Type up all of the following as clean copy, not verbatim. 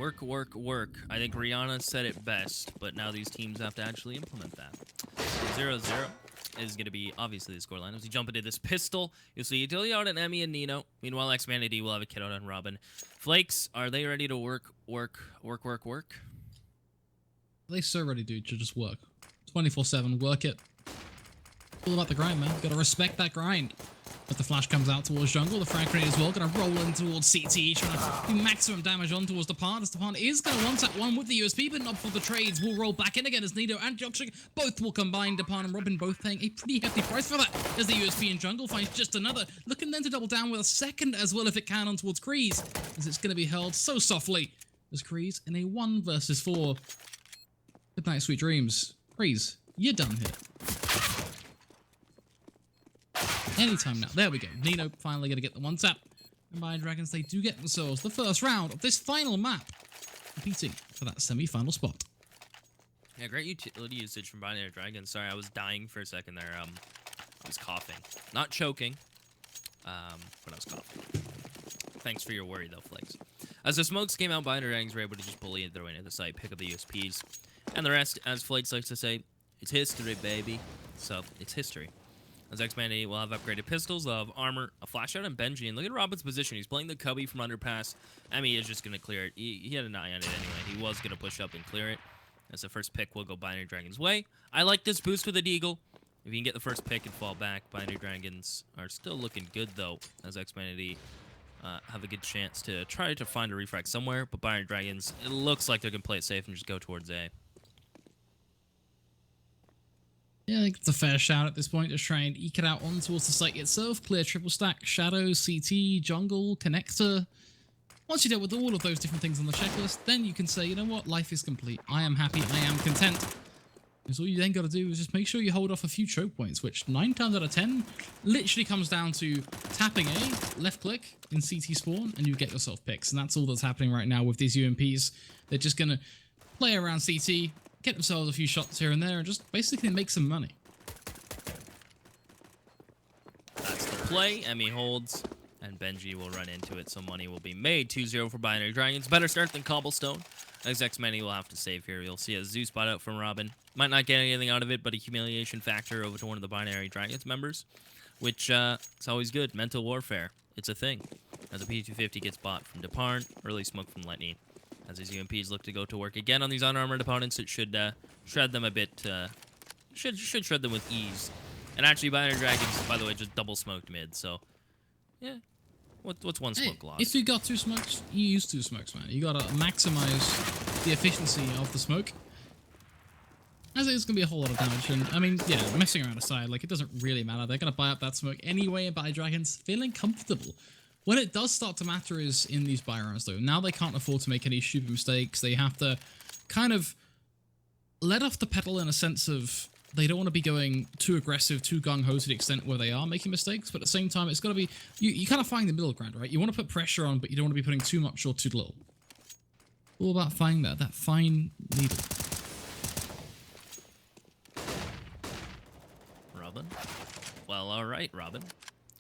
Work, work, work. I think Rihanna said it best, but now these teams have to actually implement that. 0-0 is going to be, obviously, the scoreline. As you jump into this pistol, you'll see Utility out on Emmy and Nino. Meanwhile, ex-Manatee will have a kid out on Robin. Flakes, are they ready to work? They so ready, dude, to just work. 24/7, work it. All about the grind, man. Gotta respect that grind. But the flash comes out towards jungle, the frag grenade as well, gonna roll in towards CT, trying to do maximum damage on towards the Depart, as Depart is gonna one-tap one with the USP, but not for the trades. Will roll back in again as Nido and Joksik both will combine. Depart and Robin both paying a pretty hefty price for that, as the USP in jungle finds just another, looking then to double down with a second as well if it can on towards Kreese, as it's gonna be held so softly, as Kreese in a 1 versus 4. Good night, sweet dreams. Kreese, you're done here. Anytime now. There we go. Nino finally going to get the one tap. And Binary Dragons, they do get themselves the first round of this final map, competing for that semi-final spot. Yeah, great utility usage from Binary Dragons. Sorry, I was dying for a second there. I was coughing. Not choking, but I was coughing. Thanks for your worry, though, Flakes. As the smokes came out, Binary Dragons were able to just bully their way into the site, pick up the USPs. And the rest, as Flakes likes to say, it's history, baby. So, it's history. As ex-Manatee will have upgraded pistols, they'll have armor, a flash out, and Benji. And look at Robin's position. He's playing the cubby from underpass. Emmy is just going to clear it. He had an eye on it anyway. He was going to push up and clear it. As the first pick will go Binary Dragons' way. I like this boost with the Deagle. If you can get the first pick and fall back, Binary Dragons are still looking good, though. As ex-Manatee have a good chance to try to find a refrag somewhere. But Binary Dragons, it looks like they're going to play it safe and just go towards A. Yeah, I think it's a fair shout at this point. Just try and eke it out on towards the site itself. Clear triple stack, shadow, CT, jungle, connector. Once you deal with all of those different things on the checklist, then you can say, you know what, life is complete. I am happy, I am content. Because all you then got to do is just make sure you hold off a few choke points, which 9 times out of 10 literally comes down to tapping A, left click in CT spawn, and you get yourself picks. And that's all that's happening right now with these UMPs. They're just going to play around CT, get themselves a few shots here and there, and just basically make some money. That's the play. Emmy holds, and Benji will run into it, so money will be made. 2-0 for Binary Dragons. Better start than Cobblestone. As ex-Manatee will have to save here. You'll see a Zeus spot out from Robin. Might not get anything out of it, but a humiliation factor over to one of the Binary Dragons members, which it's always good. Mental warfare. It's a thing. As a P250 gets bought from Depart, early smoke from Lightning. As these UMPs look to go to work again on these unarmored opponents, it should shred them a bit. Should shred them with ease. And actually, Binary Dragons, by the way, just double smoked mid. So, yeah, what's one smoke loss? If you got 2 smokes, you use 2 smokes, man. You gotta maximize the efficiency of the smoke. As it's gonna be a whole lot of damage, and I mean, yeah, messing around aside, like it doesn't really matter. They're gonna buy up that smoke anyway, and Binary Dragons feeling comfortable. When it does start to matter is in these buy rounds, though. Now they can't afford to make any stupid mistakes. They have to kind of let off the pedal in a sense of they don't want to be going too aggressive, too gung-ho to the extent where they are making mistakes. But at the same time, it's got to be... You kind of find the middle ground, right? You want to put pressure on, but you don't want to be putting too much or too little. All about finding that fine needle. Robin? Well, all right, Robin.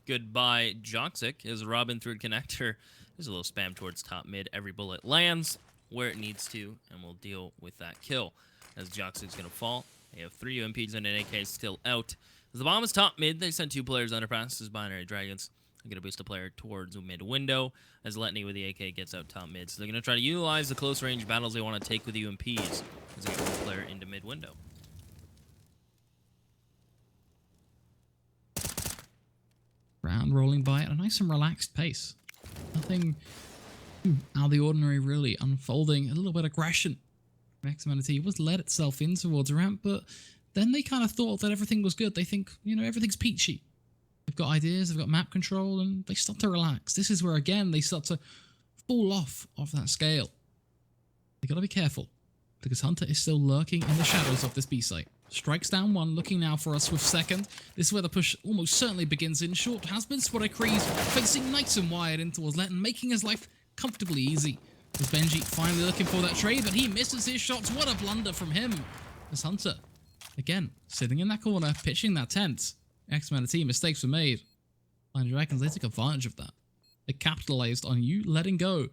Goodbye, Joksik, as Robin through connector. There's a little spam towards top mid. Every bullet lands where it needs to, and we'll deal with that kill. As Joksik's going to fall. They have 3 UMPs and an AK still out. As the bomb is top mid, they send 2 players underpass as Binary Dragons. They're going to boost a player towards mid window, as Letney with the AK gets out top mid. So they're going to try to utilize the close range battles they want to take with UMPs as they move a player into mid window. Round rolling by at a nice and relaxed pace. Nothing out of the ordinary, really. Unfolding a little bit of aggression. ex-Manatee was led itself in towards a ramp, but then they kind of thought that everything was good. They think, you know, everything's peachy. They've got ideas, they've got map control, and they start to relax. This is where, again, they start to fall off of that scale. They got to be careful, because Hunter is still lurking in the shadows of this B site. Strikes down 1, looking now for us with second. This is where the push almost certainly begins in. Short has been spotted. Kreese facing nice and wide in towards Letton, making his life comfortably easy. With Benji finally looking for that trade, but he misses his shots. What a blunder from him. As Hunter, again, sitting in that corner, pitching that tent. Ex-Manatee, mistakes were made. Binary Dragons, they took advantage of that. They capitalized on you letting go.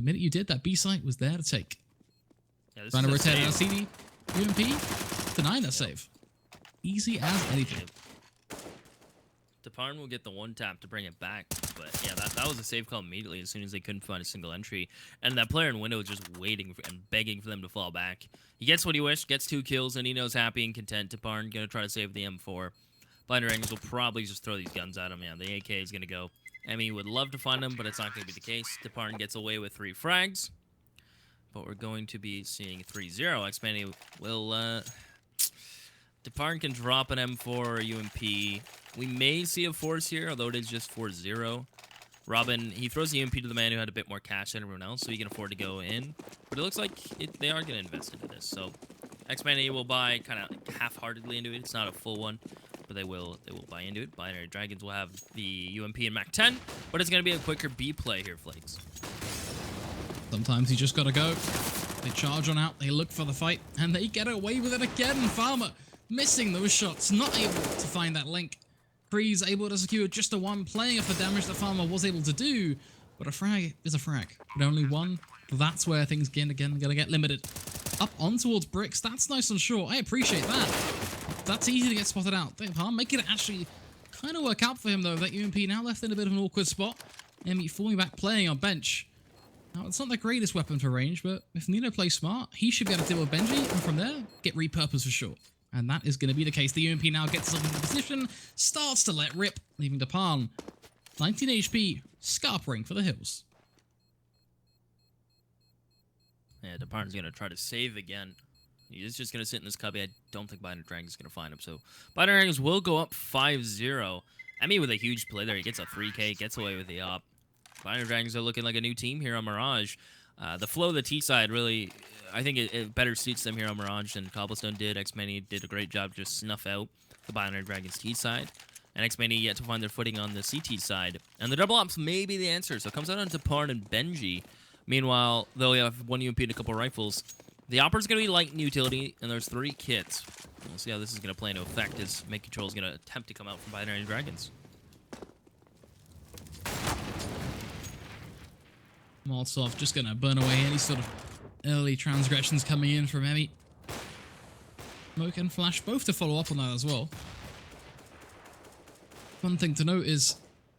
The minute you did, that B site was there to take. Yeah, this Trying to is a rotate out save. CD, UMP, denying that save. Easy as anything. Deparn will get the one tap to bring it back, but yeah, that was a save call immediately as soon as they couldn't find a single entry. And that player in window was just waiting and begging for them to fall back. He gets what he wished, gets 2 kills, and he knows happy and content. Deparn gonna try to save the M4. Blind Dragons will probably just throw these guns at him. Yeah, the AK is gonna go. Emmy would love to find him, but it's not gonna be the case. Deparn gets away with 3 frags, but we're going to be seeing 3-0. ex-Manatee will, Deparn can drop an M4 or a UMP. We may see a force here, although it is just 4-0. Robin, he throws the UMP to the man who had a bit more cash than everyone else, so he can afford to go in. But it looks like they are going to invest into this. So ex-Manatee will buy kind of half-heartedly into it. It's not a full one, but they will buy into it. Binary Dragons will have the UMP and Mac 10, but it's going to be a quicker B play here, Flakes. Sometimes you just gotta go. They charge on out, they look for the fight, and they get away with it again. Farmer missing those shots, not able to find that link. Kree's able to secure just a 1, playing off the damage that Farmer was able to do, but a frag is a frag. But only 1, that's where things gonna get limited. Up on towards bricks, that's nice and short. I appreciate that. That's easy to get spotted out. Farmer making it actually kind of work out for him though. That UMP now left in a bit of an awkward spot. Emmy falling back, playing on bench. Now, it's not the greatest weapon for range, but if Nino plays smart, he should be able to deal with Benji, and from there, get repurposed for sure. And that is going to be the case. The UMP now gets himself into position, starts to let rip, leaving Deparn 19 HP, scarpering for the hills. Yeah, Deparn's going to try to save again. He is just going to sit in this cubby. I don't think Binary Dragons is going to find him. So Binary Dragons will go up 5-0. Emmy with a huge play there. He gets a 3K, gets away with the op. Binary Dragons are looking like a new team here on Mirage. The flow of the T side really, I think it better suits them here on Mirage than Cobblestone did. ex-Manatee did a great job just snuff out the Binary Dragons T side. And ex-Manatee yet to find their footing on the CT side. And the double ops may be the answer. So it comes out on Deparn and Benji. Meanwhile, though we have 1 UMP and a couple rifles, the opera's going to be light in utility, and there's 3 kits. We'll see how this is going to play into effect as Make Control is going to attempt to come out from Binary Dragons. Molotov just going to burn away any sort of early transgressions coming in from Emmy. Smoke and Flash both to follow up on that as well. One thing to note is,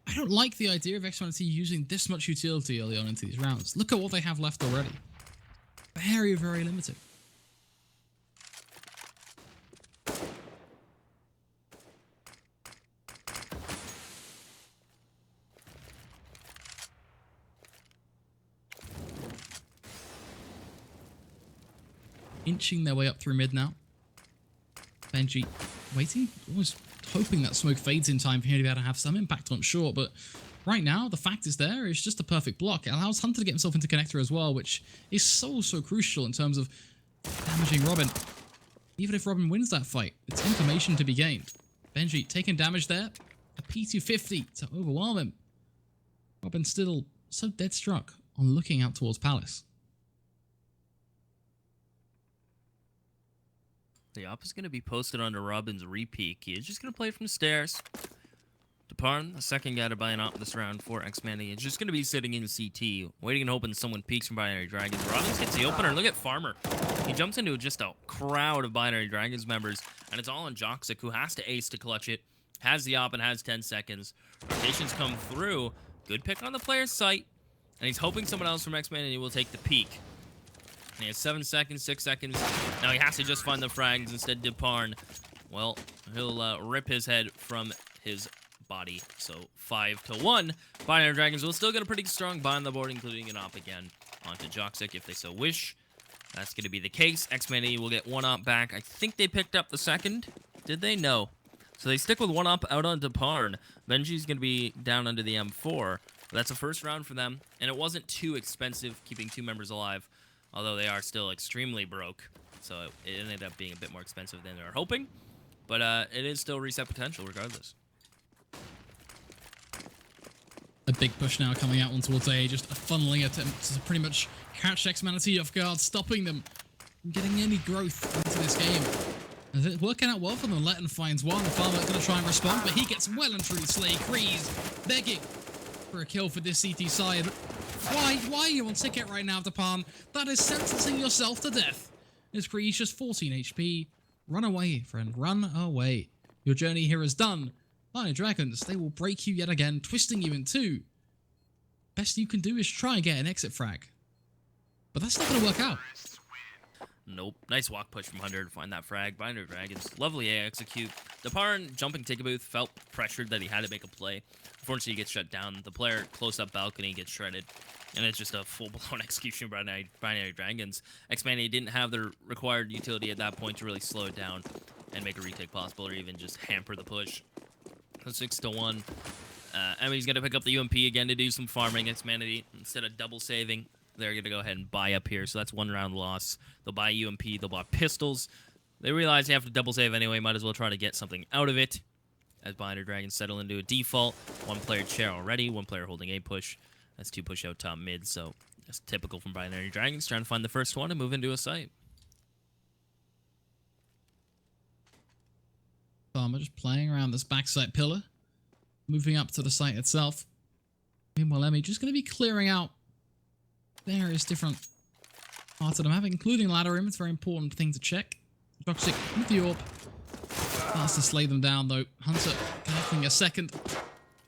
I don't like the idea of ex-Manatee using this much utility early on into these rounds. Look at what they have left already. Very, very limited. Inching their way up through mid now. Benji waiting, almost hoping that smoke fades in time for him to be able to have some impact on short, but right now, the fact is there is just a perfect block. It allows Hunter to get himself into connector as well, which is so crucial in terms of damaging Robin. Even if Robin wins that fight, it's information to be gained. Benji taking damage there. A P250 to overwhelm him. Robin still so dead struck on looking out towards Palace. The op is going to be posted onto Robin's repeat. He is just going to play from the stairs. Deparn, the second guy to buy an op this round for ex-Manatee, is just going to be sitting in CT, waiting and hoping someone peeks from Binary Dragons. Robin gets the opener. Look at Farmer. He jumps into just a crowd of Binary Dragons members, and it's all on Joxic, who has to ace to clutch it. Has the op and has 10 seconds. Rotations come through. Good pick on the player's site, and he's hoping someone else from ex-Manatee will take the peek. And he has 7 seconds, 6 seconds. Now he has to just find the frags instead. Deparn, well, he'll rip his head from his body. So 5-1. Binary Dragons will still get a pretty strong buy on the board, including an op again onto Joxic if they so wish. That's going to be the case. ex-Manatee will get 1 op back. I think they picked up the second. Did they? No. So they stick with 1 op out on Deparn. Benji's going to be down under the M4. But that's a first round for them. And it wasn't too expensive keeping 2 members alive, although they are still extremely broke. So it ended up being a bit more expensive than they were hoping. But it is still reset potential regardless. A big push now coming out on towards A, just a funneling attempt to pretty much catch ex-Manatee off guard, stopping them from getting any growth into this game. And it's working out well for them. Letton finds one. The Farmer going to try and respond, but he gets well and truly slayed. Kree's begging for a kill for this CT side. Why are you on ticket right now, Depan? That is sentencing yourself to death. His Cree's just 14 HP. Run away, friend. Run away. Your journey here is done. Binary Dragons, they will break you yet again, twisting you in two. Best you can do is try and get an exit frag. But that's not going to work out. Nope. Nice walk push from Hunter to find that frag. Binary Dragons, lovely A execute. Deparn, jumping ticket booth, felt pressured that he had to make a play. Unfortunately, he gets shut down. The player close-up balcony gets shredded. And it's just a full-blown execution by Binary Dragons. Ex-Manatee didn't have the required utility at that point to really slow it down and make a retake possible, or even just hamper the push. So 6-1. Emmy's going to pick up the UMP again to do some farming. Ex-Manatee, instead of double saving, they're going to go ahead and buy up here. So that's 1 round loss. They'll buy UMP. They'll buy pistols. They realize they have to double save anyway. Might as well try to get something out of it. As Binary Dragons settle into a default. 1 player chair already. 1 player holding A push. That's 2 push out top mid. So that's typical from Binary Dragons. Trying to find the first one and move into a site. Farmer just playing around this backside pillar. Moving up to the site itself. Meanwhile, Emmy just going to be clearing out various different parts of the map, including ladder room. It's a very important thing to check. Toxic with the AWP. Starts to slay them down, though. Hunter connecting a second.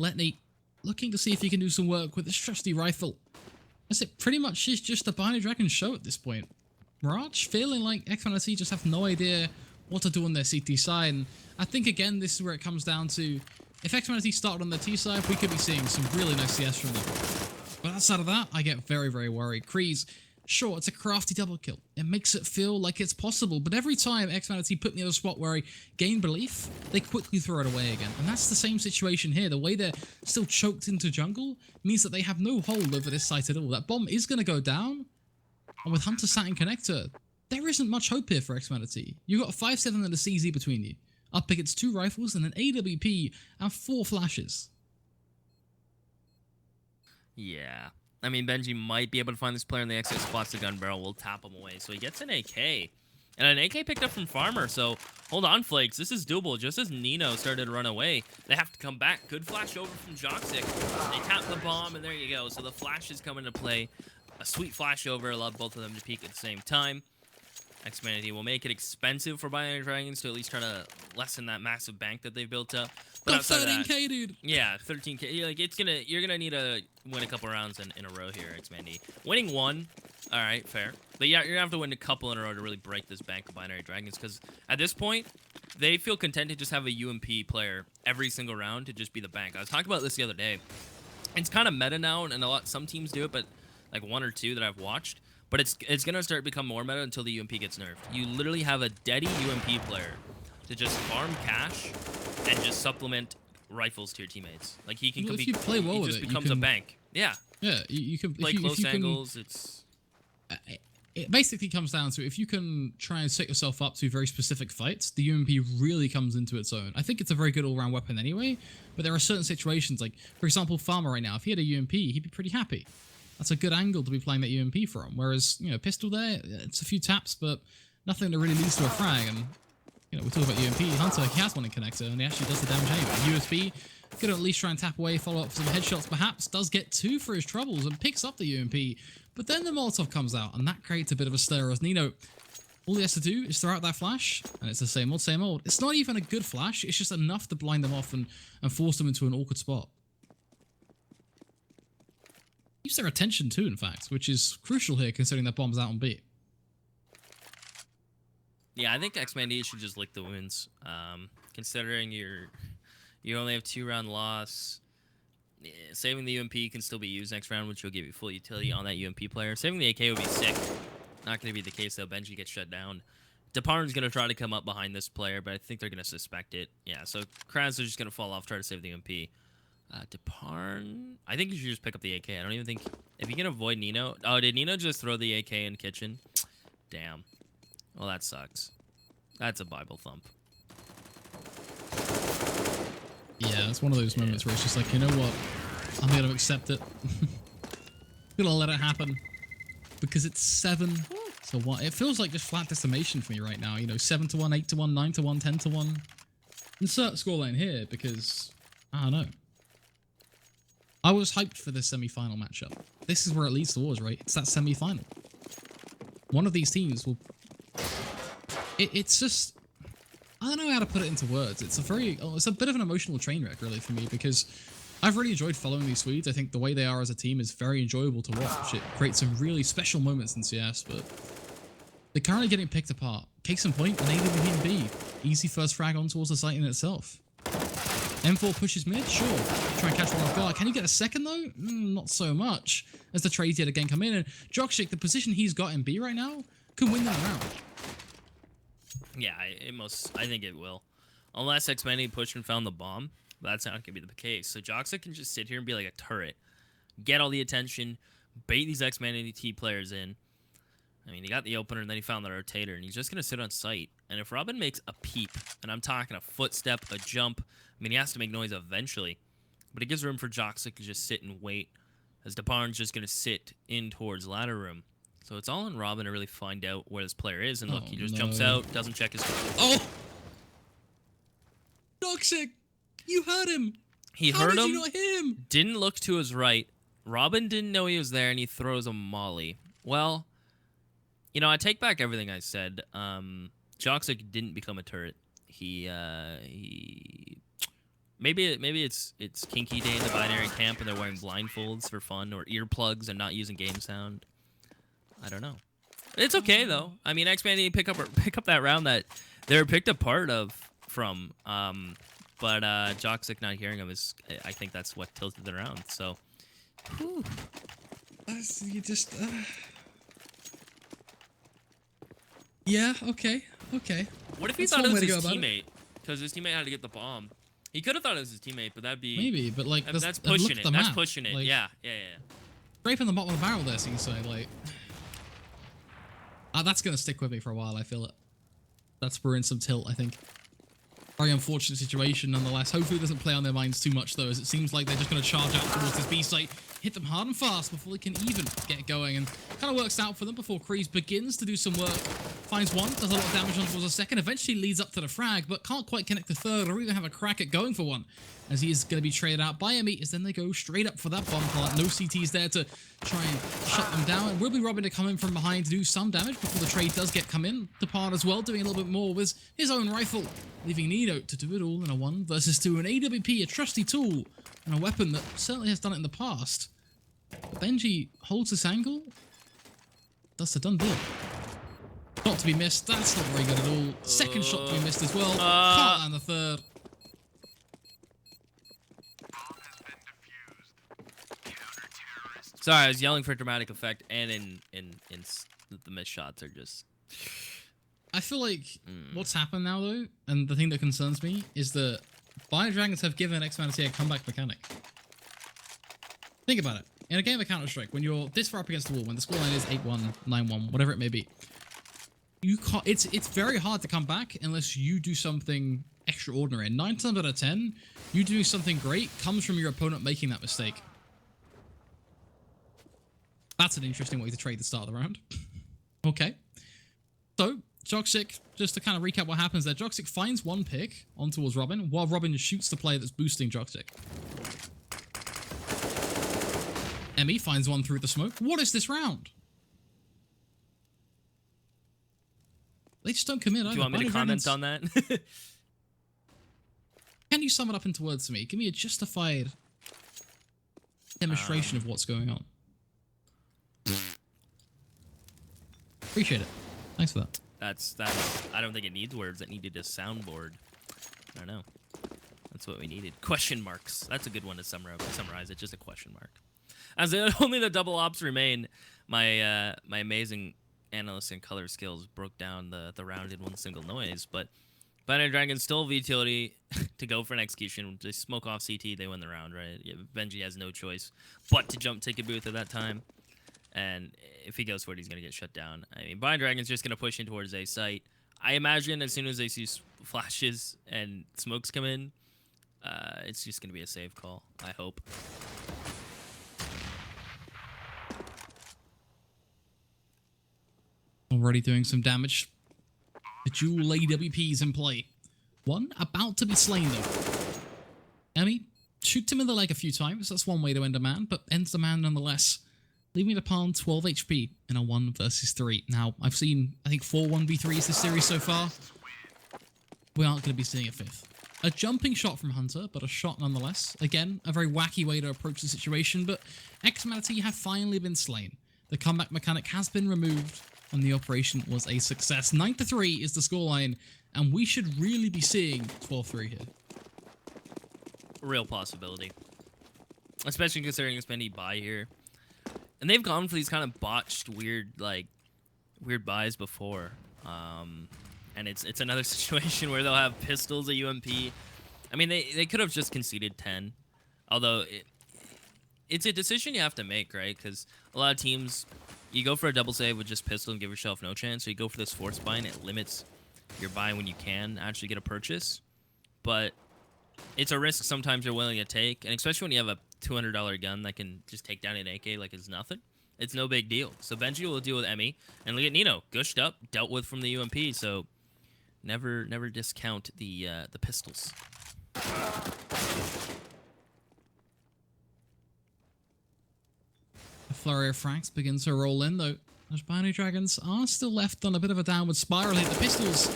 Letney looking to see if he can do some work with this trusty rifle. As it pretty much is just a Binary Dragon show at this point. Mirage feeling like ex-Manatee just have no idea what to do on their CT side. And I think, again, this is where it comes down to, if ex-Manatee started on their T side, we could be seeing some really nice CS from them. But outside of that, I get very, very worried. Kreese, sure, it's a crafty double kill. It makes it feel like it's possible, but every time ex-Manatee put me in a spot where I gain belief, they quickly throw it away again. And that's the same situation here. The way they're still choked into jungle means that they have no hold over this site at all. That bomb is going to go down, and with Hunter sat in connector, there isn't much hope here for ex-Manatee. You've got a 5-7 and a CZ between you. Up against 2 rifles and an AWP and 4 flashes. Yeah. I mean, Benji might be able to find this player in the exit, spots the gun barrel, we'll tap him away. So he gets an AK. And an AK picked up from Farmer, so hold on, Flakes. This is doable. Just as Nino started to run away, they have to come back. Good flash over from Joxic. They tap the bomb, and there you go. So the flash is coming to play. A sweet flash over. Allowed both of them to peek at the same time. ex-Manatee will make it expensive for Binary Dragons to at least try to lessen that massive bank that they've built up. But outside 13k, dude. Yeah, 13k. Like you're gonna need to win a couple rounds in a row here, ex-Manatee. Winning 1, all right, fair. But yeah, you're gonna have to win a couple in a row to really break this bank of Binary Dragons, because at this point, they feel content to just have a UMP player every single round to just be the bank. I was talking about this the other day. It's kind of meta now, and some teams do it, but like 1 or 2 that I've watched. But it's gonna start to become more meta until the UMP gets nerfed. You literally have a deady UMP player to just farm cash and just supplement rifles to your teammates. Like he can if you play well with just it, becomes a bank. Yeah. Yeah, you can play close angles. It basically comes down to, if you can try and set yourself up to very specific fights, the UMP really comes into its own. I think it's a very good all-round weapon anyway, but there are certain situations, like, for example, Farmer right now, if he had a UMP, he'd be pretty happy. That's a good angle to be playing that UMP from. Whereas, you know, pistol there, it's a few taps, but nothing that really leads to a frag. And, you know, we talk about UMP. Hunter, he has one in connector, and he actually does the damage anyway. USB, could at least try and tap away, follow up some headshots, perhaps, does get 2 for his troubles, and picks up the UMP. But then the Molotov comes out, and that creates a bit of a stir, as Nino, all he has to do is throw out that flash, and it's the same old, same old. It's not even a good flash, it's just enough to blind them off and force them into an awkward spot. Keeps their attention too, in fact, which is crucial here, considering that bomb's out on B. Yeah, I think ex-Manatee should just lick the wounds. Considering you only have 2-round loss, saving the UMP can still be used next round, which will give you full utility on that UMP player. Saving the AK would be sick. Not going to be the case, though. Benji gets shut down. Deparn's going to try to come up behind this player, but I think they're going to suspect it. Yeah, so Kraz is just going to fall off, try to save the UMP. Deparn, I think you should just pick up the AK. I don't even think, if you can avoid Nino. Oh, did Nino just throw the AK in kitchen? Damn. Well, that sucks. That's a Bible thump. Yeah, it's one of those moments where it's just like, you know what? I'm going to accept it. Gonna let it happen. Because it's 7 to 1. It feels like just flat decimation for me right now. You know, 7 to 1, 8 to 1, 9 to 1, 10 to 1. Insert scoreline here because, I don't know. I was hyped for this semi-final matchup. this is where it leads towards, right? It's that semi-final. One of these teams will... It's just... I don't know how to put it into words. It's a bit of an emotional train wreck, really, for me, because I've really enjoyed following these Swedes. I think the way they are as a team is very enjoyable to watch. It creates some really special moments in CS, but they're currently getting picked apart. Case in point, an AWP and B. Easy first frag on towards the site in itself. M4 pushes mid, sure. Try and catch one off guard. Can you get a second, though? Not so much. As the trades yet again come in, and Joksik, the position he's got in B right now, could win that round. Yeah, I think it will. Unless ex-Manatee pushed and found the bomb, that's not going to be the case. So Joksik can just sit here and be like a turret. Get all the attention, bait these ex-Manatee players in. I mean, he got the opener, and then he found the rotator, and he's just going to sit on site. And if Robin makes a peep, and I'm talking a footstep, a jump, I mean, he has to make noise eventually. But it gives room for Joksik to just sit and wait, as DeParn's just going to sit in towards ladder room. So it's all on Robin to really find out where this player is. And look, he just jumps out, doesn't check his... Oh! Joksik! You heard him! He heard him, did you not hear him? Didn't look to his right. Robin didn't know he was there, and he throws a molly. Well, you know, I take back everything I said. Joksik didn't become a turret. Maybe it's kinky day in the binary camp, and they're wearing blindfolds for fun, or earplugs and not using game sound. I don't know. It's okay though. I mean, ex-Manatee pick up that round that they were picked apart from. But Joksik not hearing him is, I think that's what tilted the round. So, whew. You just. Yeah. Okay. What if he thought it was his teammate? Because his teammate had to get the bomb. He could have thought it was his teammate, but that'd be maybe. But like, that's pushing it. That's pushing it. Like, yeah. Scraping the bottom of the barrel there, so you say, like... that's going to stick with me for a while, I feel it. That's brewing some tilt, I think. Very unfortunate situation, nonetheless. Hopefully it doesn't play on their minds too much, though, as it seems like they're just going to charge out towards this B site, hit them hard and fast before they can even get going, and kind of works out for them before Kreese begins to do some work. Finds one, does a lot of damage on towards a second, eventually leads up to the frag, but can't quite connect the third or even have a crack at going for one, as he is going to be traded out by Emi, as then they go straight up for that bomb part. No CTs there to try and shut them down, and will be Robin to come in from behind to do some damage before the trade does come in. Depart as well, doing a little bit more with his own rifle, leaving Nido to do it all in a 1 versus 2. An AWP, a trusty tool, and a weapon that certainly has done it in the past. But Benji holds this angle. That's a done deal. Not to be missed. That's not very good at all. Second shot to be missed as well. Can't land the third. Sorry, I was yelling for dramatic effect, and in the missed shots are just... I feel like what's happened now, though, and the thing that concerns me, is that Binary Dragons have given ex-Manatee a comeback mechanic. Think about it. In a game of Counter-Strike, when you're this far up against the wall, when the scoreline is 8-1, 9-1, whatever it may be, you can't, it's very hard to come back unless you do something extraordinary. And 9 times out of 10, you doing something great comes from your opponent making that mistake. That's an interesting way to trade the start of the round. Okay. So, Joksik, just to kind of recap what happens there, Joksik finds one pick on towards Robin, while Robin shoots the player that's boosting Joksik. Emi finds one through the smoke. What is this round? They just don't commit. Do you want me to comment on that? Can you sum it up into words to me? Give me a justified demonstration of what's going on. Appreciate it. Thanks for that. That's. I don't think it needs words. It needed a soundboard. I don't know. That's what we needed. Question marks. That's a good one to summarize it. Just a question mark. As only the double ops remain, my amazing analyst and color skills broke down the round in one single noise. But Binary Dragon still have the utility to go for an execution. They smoke off CT, they win the round, right? Yeah, Benji has no choice but to jump ticket booth at that time. And if he goes for it, he's going to get shut down. I mean, Binary Dragon's just going to push in towards A site. I imagine as soon as they see flashes and smokes come in, it's just going to be a safe call, I hope. Already doing some damage. The dual AWPs in play. One about to be slain, though. Emi shoots him in the leg a few times. That's one way to end a man, but ends the man nonetheless. leaving the pawn 12 HP in a 1 versus 3. Now, I've seen, I think, 4 1v3s this series so far. We aren't going to be seeing a 5th. A jumping shot from Hunter, but a shot nonetheless. Again, a very wacky way to approach the situation, but ex-Manatee have finally been slain. The comeback mechanic has been removed, and the operation was a success. 9-3 is the scoreline, and we should really be seeing 12-3 here. Real possibility. Especially considering ex-Manatee buy here. And they've gone for these kind of botched, weird buys before. And it's another situation where they'll have pistols, a UMP. I mean, they could have just conceded 10. Although, it's a decision you have to make, right? Because a lot of teams, you go for a double save with just pistol and give yourself no chance. So you go for this force buy, and it limits your buy when you can actually get a purchase. But it's a risk sometimes you're willing to take. And especially when you have a $200 gun that can just take down an AK like it's nothing. It's no big deal. So Benji will deal with Emmy. And look at Nino. Gushed up, dealt with from the UMP. So never discount the pistols. The flurry of frags begins to roll in, though. Those Binary Dragons are still left on a bit of a downward spiral here. The pistols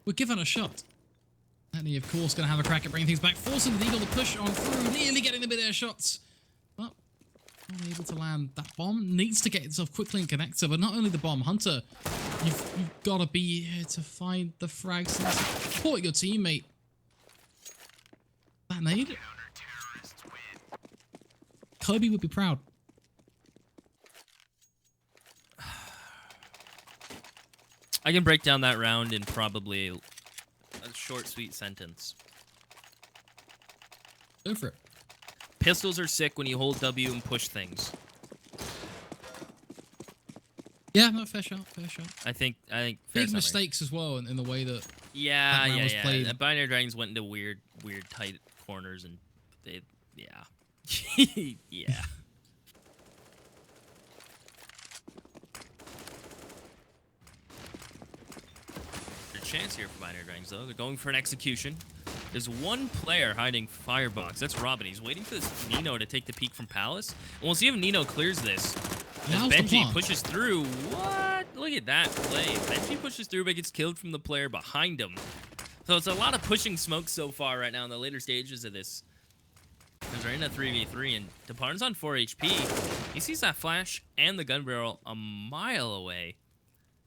were given a shot. And he, of course, going to have a crack at bringing things back, forcing the Eagle to push on through, nearly getting the mid-air shots. But not able to land. That bomb needs to get itself quickly in connector, but not only the bomb. Hunter, you've got to be here to find the frags and support your teammate. That nade? Kobe would be proud. I can break down that round in probably a short, sweet sentence. Go for it. Pistols are sick when you hold W and push things. Yeah, no, fair shot, fair shot. I think fair big summary. Mistakes as well in the way that Yeah. was played. The Binary Dragons went into weird tight corners and they, yeah. Yeah. Chance here for Binary Dragons, though. They're going for an execution. There's one player hiding Firebox. That's Robin. He's waiting for this Nino to take the peek from Palace. And we'll see if Nino clears this. As Benji pushes through. What? Look at that play. Benji pushes through, but gets killed from the player behind him. So it's a lot of pushing smoke so far right now in the later stages of this. Because we're in a 3v3, and Deparn's on 4 HP. He sees that flash and the gun barrel a mile away.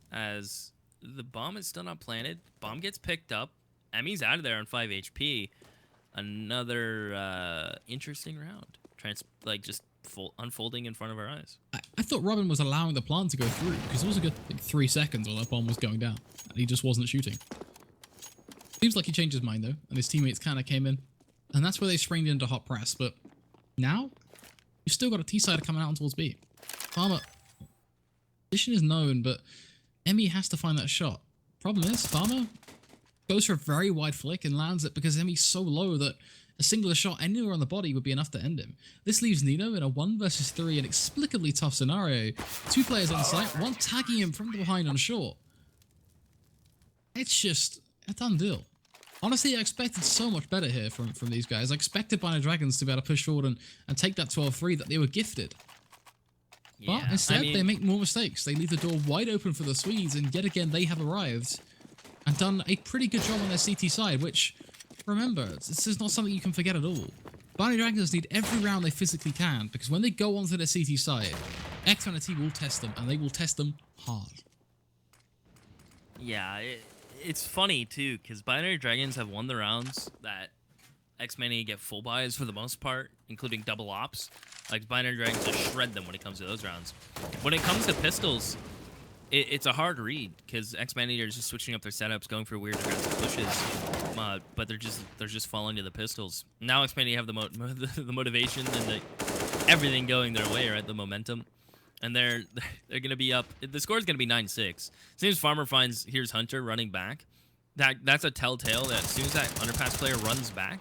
As the bomb is still not planted. Bomb gets picked up. Emmy's out of there on 5 HP. Another interesting round. Just unfolding in front of our eyes. I thought Robin was allowing the plant to go through because it was a good 3 seconds while that bomb was going down. And he just wasn't shooting. Seems like he changed his mind though, and his teammates kind of came in. And that's where they springed into hot press. But now, you've still got a T-sider coming out towards B. Farmer, position is known, but Emmy has to find that shot. Problem is, Farmer goes for a very wide flick and lands it because Emmy's so low that a singular shot anywhere on the body would be enough to end him. This leaves Nino in a 1 versus 3 inexplicably tough scenario. 2 players on site, one tagging him from behind on short. It's just a done deal. Honestly, I expected so much better here from these guys. I expected Binary Dragons to be able to push forward and take that 12-3 that they were gifted. Yeah, but instead, they make more mistakes. They leave the door wide open for the Swedes, and yet again, they have arrived and done a pretty good job on their CT side, which, remember, this is not something you can forget at all. Binary Dragons need every round they physically can, because when they go onto their CT side, ex-Manatee will test them, and they will test them hard. Yeah, it's funny, too, because Binary Dragons have won the rounds that ex-Manatee get full buys for the most part, including double ops. Like, Binary Dragons just shred them when it comes to those rounds. When it comes to pistols, it's a hard read, because ex-Manatee are just switching up their setups, going for weird aggressive pushes, but they're just falling to the pistols. Now ex-Manatee have the motivation and everything going their way, right? The momentum. And they're going to be up. The score is going to be 9-6. As soon as Farmer hears Hunter running back, that's a telltale that as soon as that underpass player runs back,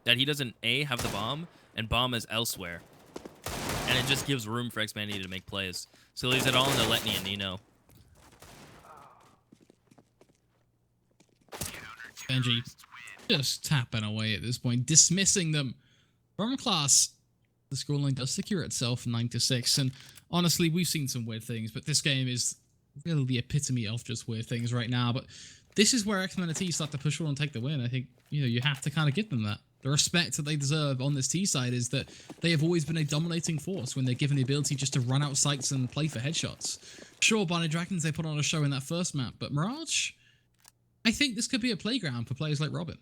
that he doesn't, A, have the bomb, and bomb is elsewhere. And it just gives room for ex-Manatee to make plays. So he leaves it all into Letney and Nino. Benji just tapping away at this point, dismissing them from class. The scoreline does secure itself 9-6. And honestly, we've seen some weird things, but this game is really the epitome of just weird things right now. But this is where ex-Manatee start to push on and take the win. I think, you have to kind of give them that. The respect that they deserve on this T side is that they have always been a dominating force when they're given the ability just to run out sights and play for headshots. Sure, Binary Dragons, they put on a show in that first map, but Mirage, I think this could be a playground for players like Robin.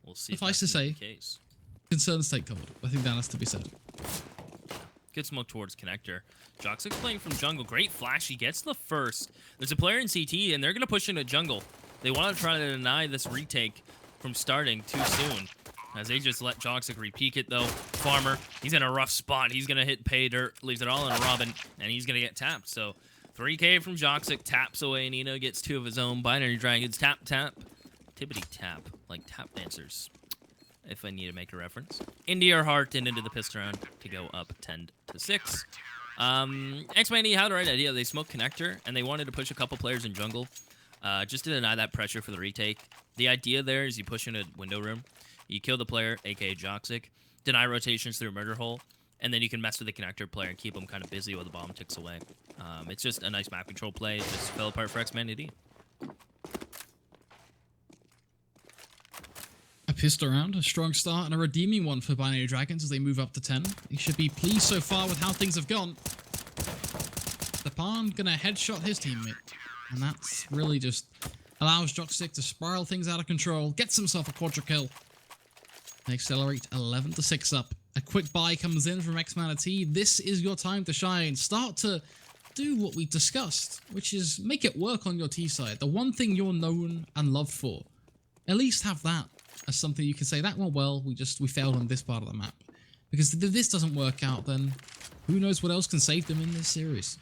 We'll see. Suffice to say, concerns take covered. I think that has to be said. Good smoke towards connector. Joxic's playing from jungle. Great flash. He gets the first. There's a player in CT, and they're going to push into jungle. They want to try to deny this retake from starting too soon, as they just let Joxic re-peek it, though. Farmer, he's in a rough spot. He's going to hit pay dirt, leaves it all in Robin, and he's going to get tapped. So 3K from Joxic, taps away. Nino gets 2 of his own. Binary Dragons, tap, tap. Tippity tap, like tap dancers, if I need to make a reference. Into your heart and into the pistol round to go up 10-6. ex-Manatee had the right idea. They smoked connector, and they wanted to push a couple players in jungle, just to deny that pressure for the retake. The idea there is you push in a window room, you kill the player, aka Joxic, deny rotations through a murder hole, and then you can mess with the connector player and keep them kind of busy while the bomb ticks away. It's just a nice map control play. It just fell apart for ex-Manatee. A pistol round, a strong start, and a redeeming one for Binary Dragons as they move up to 10. He should be pleased so far with how things have gone. Stepan gonna headshot his teammate, and that's really just allows Joxic to spiral things out of control, gets himself a quadra kill. They accelerate 11-6 up. A quick buy comes in from ex-Manatee. This is your time to shine. Start to do what we discussed, which is make it work on your T side. The one thing you're known and loved for. At least have that as something you can say, that went well, we failed on this part of the map. Because if this doesn't work out, then who knows what else can save them in this series.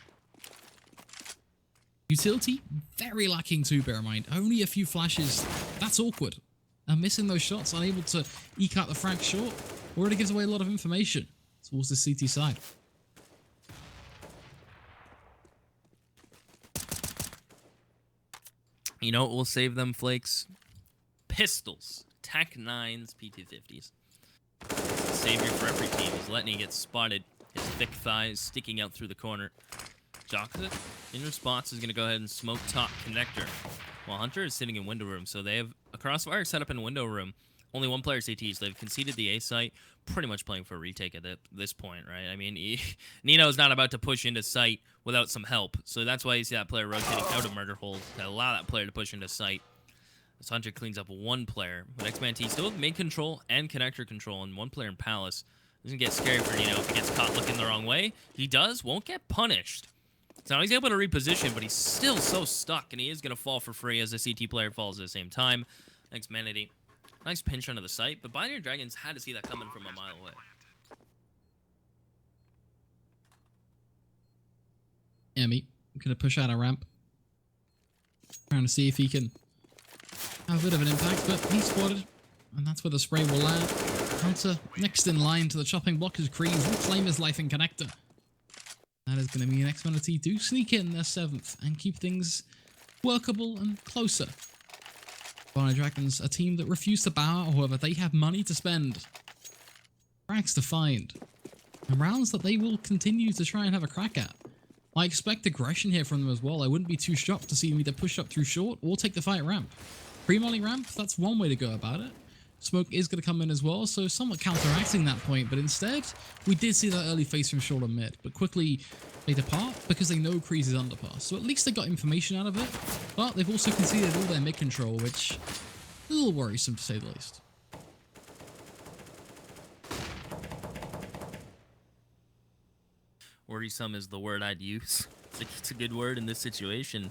Utility, very lacking too, bear in mind. Only a few flashes, that's awkward. And missing those shots, unable to eke out the frag short, already gives away a lot of information towards the CT side. You know what will save them, Flakes? Pistols. Tech 9s, P250s. Savior for every team as Letney gets spotted. His thick thighs sticking out through the corner. Joxic, in response, is going to go ahead and smoke top connector. While Hunter is sitting in window room, so they have a crossfire set up in window room. Only one player CT, so they've conceded the A site. Pretty much playing for a retake at this point, right? I mean, Nino's not about to push into site without some help. So that's why you see that player rotating out of murder hole to allow that player to push into site. As Hunter cleans up one player, but ex-Manatee still have main control and connector control, and one player in Palace. Doesn't get scary for Nino if he gets caught looking the wrong way. He does, won't get punished. So now he's able to reposition, but he's still so stuck, and he is going to fall for free as the CT player falls at the same time. Ex-Manatee, nice pinch under the site, but Binary Dragons had to see that coming from a mile away. Emmy, going to push out a ramp. Trying to see if he can have a bit of an impact, but he's spotted, and that's where the spray will land. Hunter, next in line to the chopping block is Creed, reclaim his life in connector. That is going to mean ex-Manatee do sneak in their 7th and keep things workable and closer. Binary Dragons, a team that refuse to bow out, however, they have money to spend, frags to find, and rounds that they will continue to try and have a crack at. I expect aggression here from them as well. I wouldn't be too shocked to see them either push up through short or take the fight ramp. Pre-molly ramp, that's one way to go about it. Smoke is going to come in as well, so somewhat counteracting that point, but instead, we did see that early face from short and mid, but quickly they depart because they know Kreese is underpass, so at least they got information out of it, but they've also conceded all their mid control, which is a little worrisome to say the least. Worrisome is the word I'd use. It's a good word in this situation.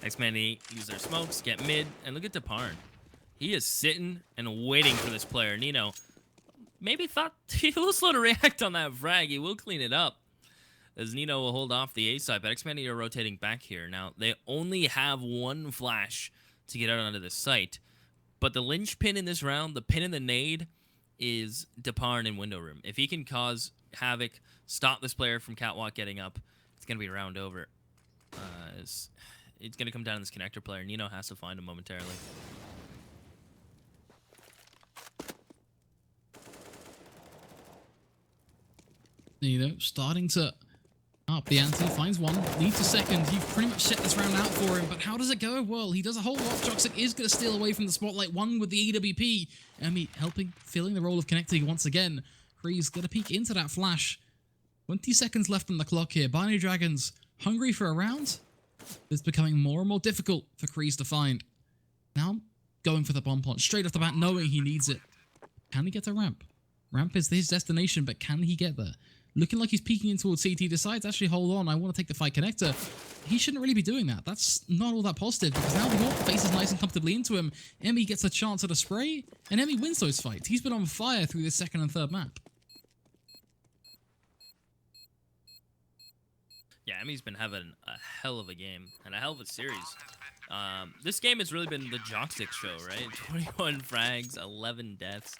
ex-Manatee use their smokes, get mid, and look at Deparn. He is sitting and waiting for this player. Nino maybe thought he was slow to react on that frag. He will clean it up as Nino will hold off the A side, but ex-Manatee are rotating back here. Now, they only have one flash to get out onto the site, but the linchpin in this round, the pin in the nade, is Deparn in window room. If he can cause havoc, stop this player from catwalk getting up, it's going to be a round over. It's going to come down to this connector player. Nino has to find him momentarily. You know, starting to up the ante, finds one, leads a second. You've pretty much set this round out for him, but how does it go? Well, he does a whole lot. Joxic is going to steal away from the spotlight, one with the EWP. Emmy helping, filling the role of connecting once again. Kree's going to peek into that flash. 20 seconds left on the clock here. Binary Dragons, hungry for a round? It's becoming more and more difficult for Kree's to find. Now, going for the bomb plant, straight off the bat, knowing he needs it. Can he get to ramp? Ramp is his destination, but can he get there? Looking like he's peeking in towards CT, decides actually, hold on, I want to take the fight connector. He shouldn't really be doing that. That's not all that positive, because now the York faces nice and comfortably into him. Emmy gets a chance at a spray, and Emmy wins those fights. He's been on fire through the second and third map. Yeah, Emmy's been having a hell of a game and a hell of a series. This game has really been the Joxic show, right? 21 frags, 11 deaths.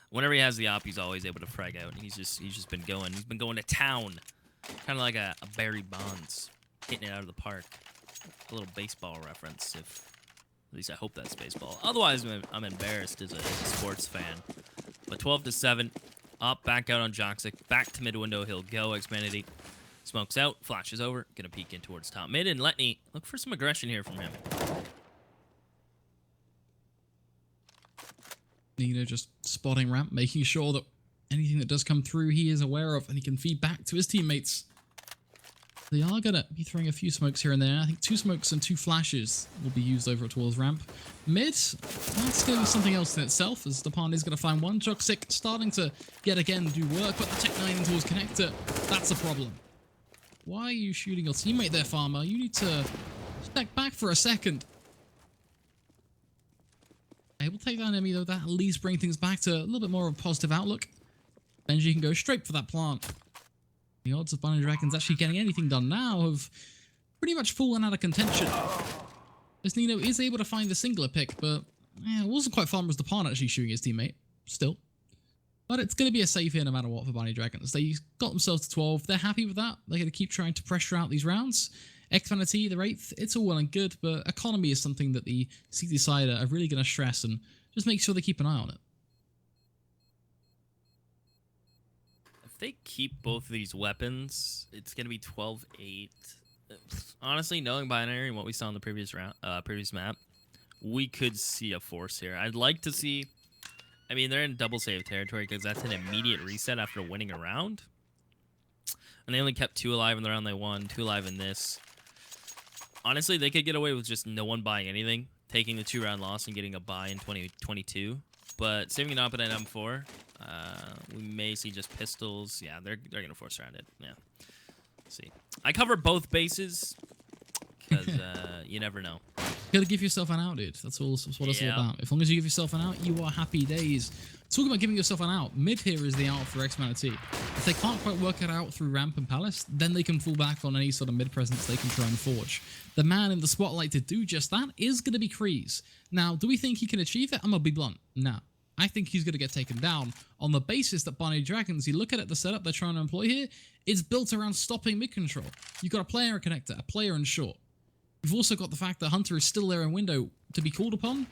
Whenever he has the op, he's always able to frag out. He's just been going. He's been going to town, kind of like a Barry Bonds, hitting it out of the park. A little baseball reference, if at least I hope that's baseball. Otherwise, I'm embarrassed as a sports fan. But 12-7, up, back out on Joxic, back to mid window. He'll go. Ex-Manatee smokes out, flashes over, gonna peek in towards top mid, and Letney look for some aggression here from him. Nino just spotting ramp, making sure that anything that does come through he is aware of and he can feed back to his teammates. They are going to be throwing a few smokes here and there. I think 2 smokes and 2 flashes will be used over towards ramp. Mid, that's going to be something else in itself, as the partner is going to find one. Joxic starting to yet again do work, but the Tech 9 in towards connector, that's a problem. Why are you shooting your teammate there, Farmer? You need to step back for a second. Able to take down Emmy, though. That at least bring things back to a little bit more of a positive outlook. Benji can go straight for that plant. The odds of Binary Dragons actually getting anything done now have pretty much fallen out of contention. As Nino is able to find the singular pick, but it wasn't quite Farmer as the partner actually shooting his teammate. Still. But it's going to be a safe here no matter what for Binary Dragons. They got themselves to 12. They're happy with that. They're going to keep trying to pressure out these rounds. ex-Manatee, the 8th, it's all well and good, but economy is something that the CT side are really going to stress and just make sure they keep an eye on it. If they keep both of these weapons, it's going to be 12-8. Honestly, knowing Binary and what we saw in the previous round, previous map, we could see a force here. I'd like to see... I mean, they're in double save territory because that's an immediate reset after winning a round. And they only kept 2 alive in the round they won, 2 alive in this. Honestly, they could get away with just no one buying anything, taking the 2-round loss and getting a buy in 2022. But saving an op at an M4, we may see just pistols. Yeah, they're going to force round it. Yeah. Let's see. I cover both bases because you never know. You gotta give yourself an out, dude. That's what it's all about. As long as you give yourself an out, you are happy days. Talking about giving yourself an out, mid here is the out for ex-Manatee. If they can't quite work it out through ramp and palace, then they can fall back on any sort of mid presence they can try and forge. The man in the spotlight to do just that is going to be Krees. Now, do we think he can achieve it? I'm gonna be blunt. No. I think he's going to get taken down on the basis that Binary Dragons, you look at it, the setup they're trying to employ here, it's built around stopping mid control. You've got a player and connector, a player and short. You've also got the fact that Hunter is still there in window to be called upon.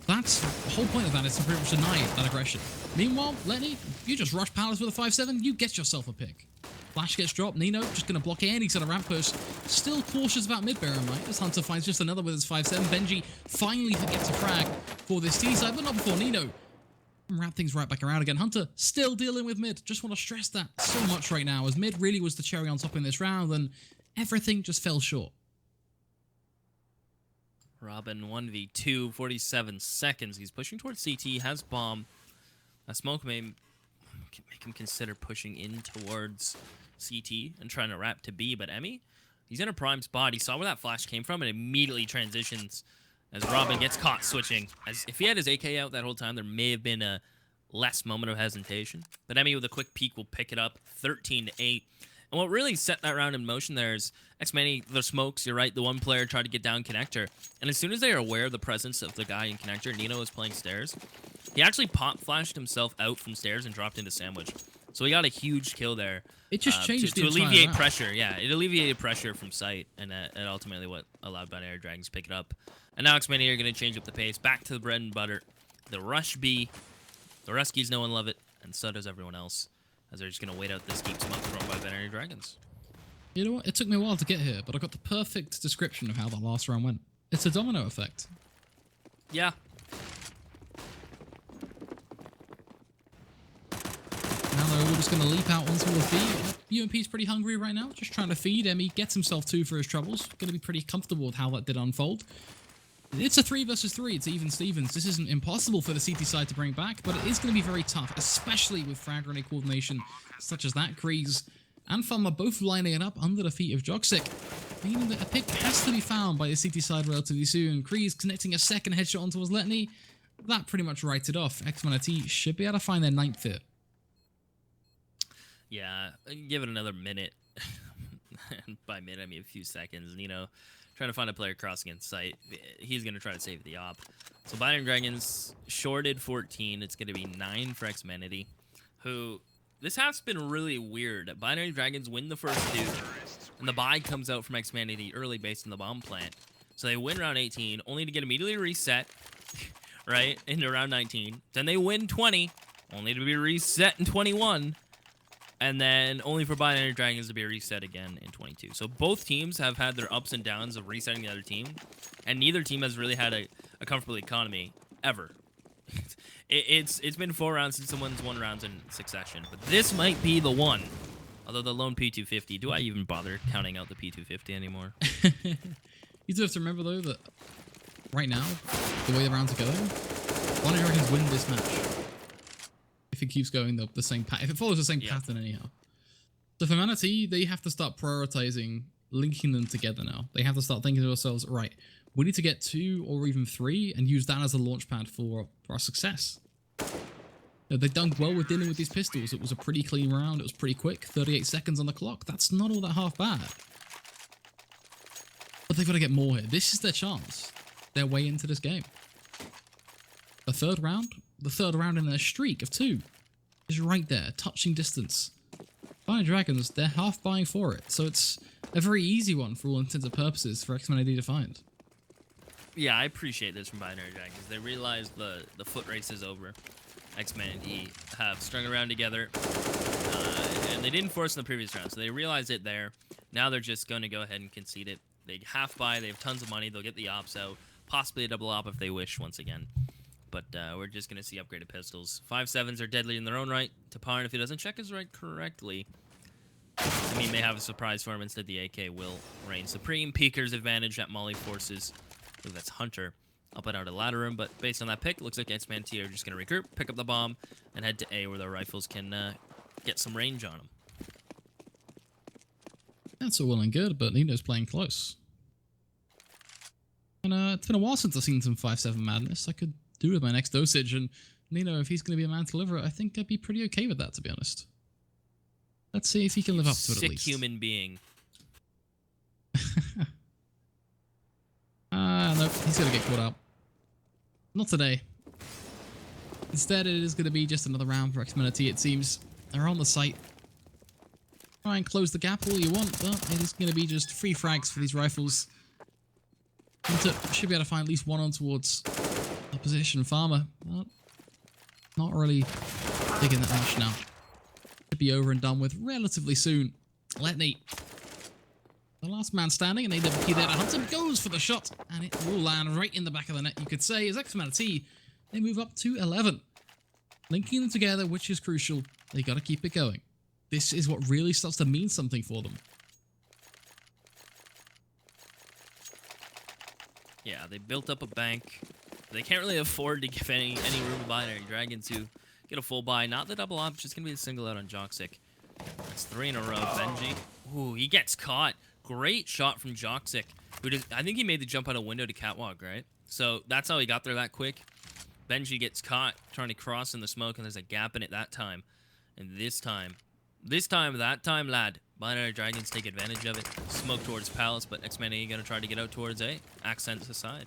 That's the whole point of that, is to pretty much deny that aggression. Meanwhile, Letney, you just rush Palace with a 5-7, you get yourself a pick. Flash gets dropped, Nino just going to block any sort of ramp push. Still cautious about mid, bear in mind, as Hunter finds just another with his 5-7. Benji finally gets a frag for this T side, but not before Nino. Wrap things right back around again. Hunter still dealing with mid. Just want to stress that so much right now, as mid really was the cherry on top in this round, and everything just fell short. Robin 1v2, 47 seconds. He's pushing towards CT, has bomb. A smoke may make him consider pushing in towards CT and trying to wrap to B, but Emmy, he's in a prime spot. He saw where that flash came from and immediately transitions as Robin gets caught switching. As if he had his AK out that whole time, there may have been a less moment of hesitation. But Emmy with a quick peek will pick it up, 13-8. And what really set that round in motion there is ex-Manatee, the smokes, you're right, the one player tried to get down connector. And as soon as they are aware of the presence of the guy in connector, Nino was playing stairs, he actually pop-flashed himself out from stairs and dropped into sandwich. So he got a huge kill there. It just changed to alleviate pressure. Yeah, it alleviated pressure from sight, and ultimately what allowed Binary Dragons to pick it up. And now ex-Manatee are going to change up the pace, back to the bread and butter. The rush B. The Ruskies know and love it, and so does everyone else. as they're just going to wait out this deep smoke thrown by Binary Dragons. You know what? It took me a while to get here, but I got the perfect description of how that last round went. It's a domino effect. Yeah. Now they're all just going to leap out onto the B. UMP's pretty hungry right now, just trying to feed. Emmy gets himself 2 for his troubles. Going to be pretty comfortable with how that did unfold. It's a 3 versus 3. It's even Stevens. This isn't impossible for the CT side to bring back, but it is going to be very tough, especially with frag grenade coordination such as that. Grease and Fum are both lining it up under the feet of Joxic, meaning that a pick has to be found by the CT side relatively soon. Grease connecting a second headshot onto his Letney. That pretty much writes it off. ex-Manatee should be able to find their 9th hit. Yeah, give it another minute. And by minute, I mean a few seconds. You know, trying to find a player crossing in sight. He's going to try to save the op. So Binary Dragons shorted 14. It's going to be 9 for ex-Manatee, who... This half's been really weird. Binary Dragons win the first 2, and the buy comes out from ex-Manatee early based on the bomb plant. So they win round 18, only to get immediately reset, right, into round 19. Then they win 20, only to be reset in 21. And then only for Binary Dragons to be reset again in 22. So both teams have had their ups and downs of resetting the other team, and neither team has really had a comfortable economy, ever. It's been 4 rounds since someone's won rounds in succession, but this might be the one. Although the lone P250, do I even bother counting out the P250 anymore? You do have to remember though that right now, the way the rounds are going, Binary Dragons win this match if it keeps going the same pattern. If it follows the same pattern anyhow. So for Manatee, they have to start prioritizing linking them together now. They have to start thinking to themselves, right, we need to get 2 or even 3 and use that as a launch pad for our success. They've done well with dealing with these pistols. It was a pretty clean round. It was pretty quick. 38 seconds on the clock. That's not all that half bad. But they've got to get more here. This is their chance. Their way into this game. The third round in their streak of 2 is right there, touching distance. Binary Dragons, they're half buying for it. So it's a very easy one for all intents and purposes for ex-Manatee to find. Yeah, I appreciate this from Binary Dragons. They realize the foot race is over. ex-Manatee have strung around together, and they didn't force in the previous round, so they realized it there. Now they're just going to go ahead and concede it. They half buy, they have tons of money, they'll get the ops out, possibly a double op if they wish once again. But we're just going to see upgraded pistols. 5.7s are deadly in their own right. Taparn, if he doesn't check his right correctly, I mean, may have a surprise for him. Instead, the AK will reign supreme. Peeker's advantage at Molly forces. I believe that's Hunter up and out of ladder room, but based on that pick, looks like ex-Manatee are just going to regroup, pick up the bomb, and head to A, where their rifles can get some range on them. That's all well and good, but Nino's playing close. And it's been a while since I've seen some 5.7 madness. I could do with my next dosage, and Nino, if he's going to be a man to deliver it, I think I'd be pretty okay with that, to be honest. Let's see if he can live up to it at least. Sick human being. Nope, he's going to get caught out. Not today. Instead, it is going to be just another round for ex-Manatee, it seems. They're on the site. Try and close the gap all you want, but it is going to be just 3 frags for these rifles. Hunter should be able to find at least one on towards opposition Farmer. But not really digging that much now. Should be over and done with relatively soon. Letney, the last man standing, and AWP there to Hunter, goes for the shot, and it will land right in the back of the net, you could say. As ex-Manatee, they move up to 11. Linking them together, which is crucial. They got to keep it going. This is what really starts to mean something for them. Yeah, they built up a bank. They can't really afford to give any room to Binary Dragons to get a full buy. Not the double op, just going to be a single out on Joxic. That's 3 in a row. Benji, ooh, he gets caught. Great shot from Joxic. I think he made the jump out a window to catwalk, right? So that's how he got there that quick. Benji gets caught trying to cross in the smoke, and there's a gap in it that time. And that time, lad, Binary Dragons take advantage of it. Smoke towards Palace, but ex-Manatee going to try to get out towards A. Accents aside.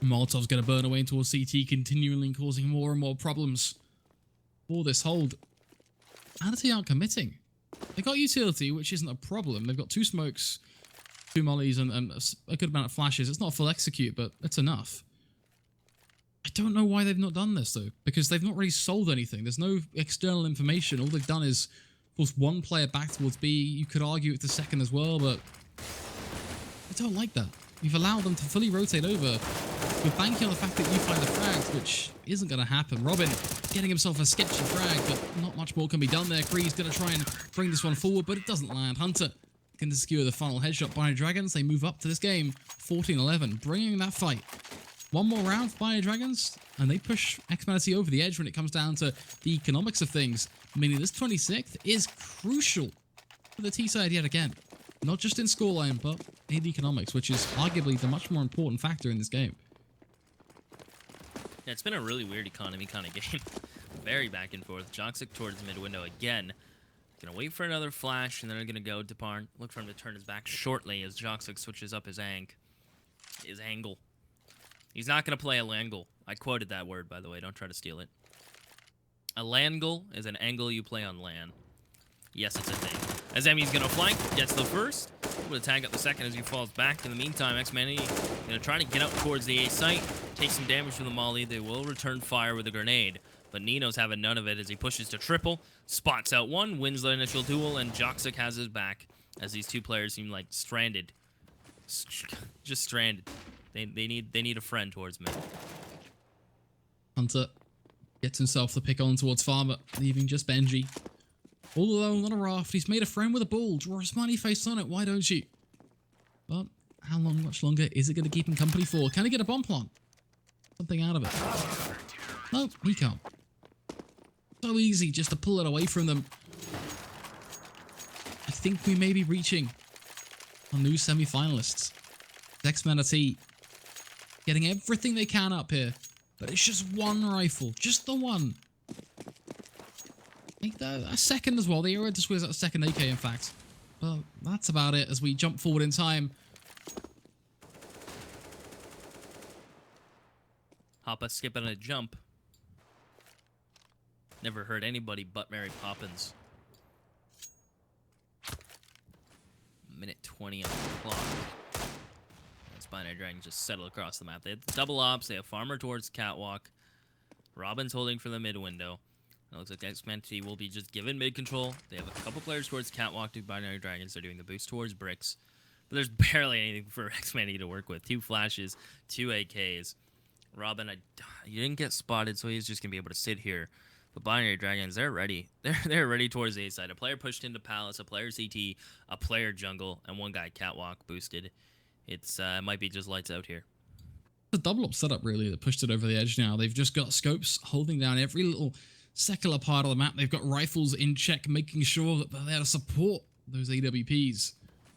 Molotov's going to burn away towards CT, continually causing more and more problems for this hold. Manatee aren't committing. They got utility, which isn't a problem. They've got 2 smokes, 2 mollies, and a good amount of flashes. It's not full execute, but it's enough. I don't know why they've not done this, though, because they've not really sold anything. There's no external information. All they've done is force one player back towards B. You could argue it's the second as well, but I don't like that. You've allowed them to fully rotate over. You're banking on the fact that you find the frags, which isn't going to happen. Robin getting himself a sketchy frag, but not much more can be done there. Kree's going to try and bring this one forward, but it doesn't land. Hunter can secure the final headshot. Binary Dragons, they move up to this game 14-11, bringing that fight. One more round for Binary Dragons, and they push ex-Manatee over the edge when it comes down to the economics of things, meaning this 26th is crucial for the T side yet again. Not just in scoreline, but in economics, which is arguably the much more important factor in this game. Yeah, it's been a really weird economy kind of game. Very back and forth. Joxic towards mid window again. Gonna wait for another flash, and then they're gonna go to Parn. Look for him to turn his back shortly as Joxic switches up his angle. He's not gonna play a langle. I quoted that word, by the way. Don't try to steal it. A langle is an angle you play on LAN. Yes, it's a thing. As Emmy's gonna flank, gets the first. Able to tag up the second as he falls back. In the meantime, ex-Manatee gonna try to get up towards the A site, take some damage from the molly. They will return fire with a grenade, but Nino's having none of it as he pushes to triple, spots out one, wins the initial duel, and Joxic has his back as these two players seem like stranded. Just stranded. They need a friend towards me. Hunter gets himself the pick on towards Farmer, leaving just Benji. All alone on a raft, he's made a friend with a ball. Draw a smiley face on it, why don't you? But how much longer is it going to keep him company for? Can he get a bomb plant? Something out of it. No, he can't. So easy just to pull it away from them. I think we may be reaching our new semi-finalists. Ex-Manatee getting everything they can up here, but it's just one rifle, just the one. I think a second as well. They already squeeze out a second AK, in fact. But that's about it as we jump forward in time. Hop a skip and a jump. Never heard anybody but Mary Poppins. Minute 20 on the clock. Binary Dragons just settle across the map. They have double ops. They have Farmer towards Catwalk. Robin's holding for the mid window. It looks like ex-Manatee will be just given mid control. They have a couple players towards Catwalk to Binary Dragons. They're doing the boost towards Bricks. But there's barely anything for ex-Manatee to work with. 2 flashes, 2 AKs. Robin, you didn't get spotted, so he's just going to be able to sit here. But Binary Dragons, they're ready. They're ready towards the A side. A player pushed into Palace, a player CT, a player jungle, and one guy Catwalk boosted. It might be just lights out here. The double up setup really that pushed it over the edge now. They've just got scopes holding down every little secular part of the map. They've got rifles in check, making sure that they're there to support those AWPs.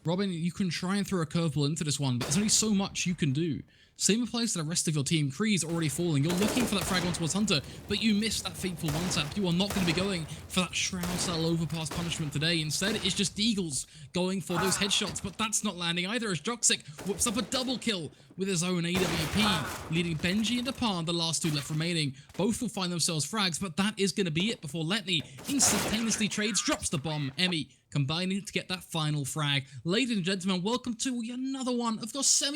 Robin, you can try and throw a curveball into this one, but there's only so much you can do. Same applies to the rest of your team. Kree's already falling. You're looking for that frag on towards Hunter, but you missed that fateful one-tap. You are not going to be going for that Shroud-style overpass punishment today. Instead, it's just Deagles going for those headshots, but that's not landing either as Joxic whips up a double kill with his own AWP, leading Benji and Depan, the last 2 left remaining. Both will find themselves frags, but that is going to be it before Letney instantaneously trades, drops the bomb. Emmy combining to get that final frag. Ladies and gentlemen, welcome to another one of your semi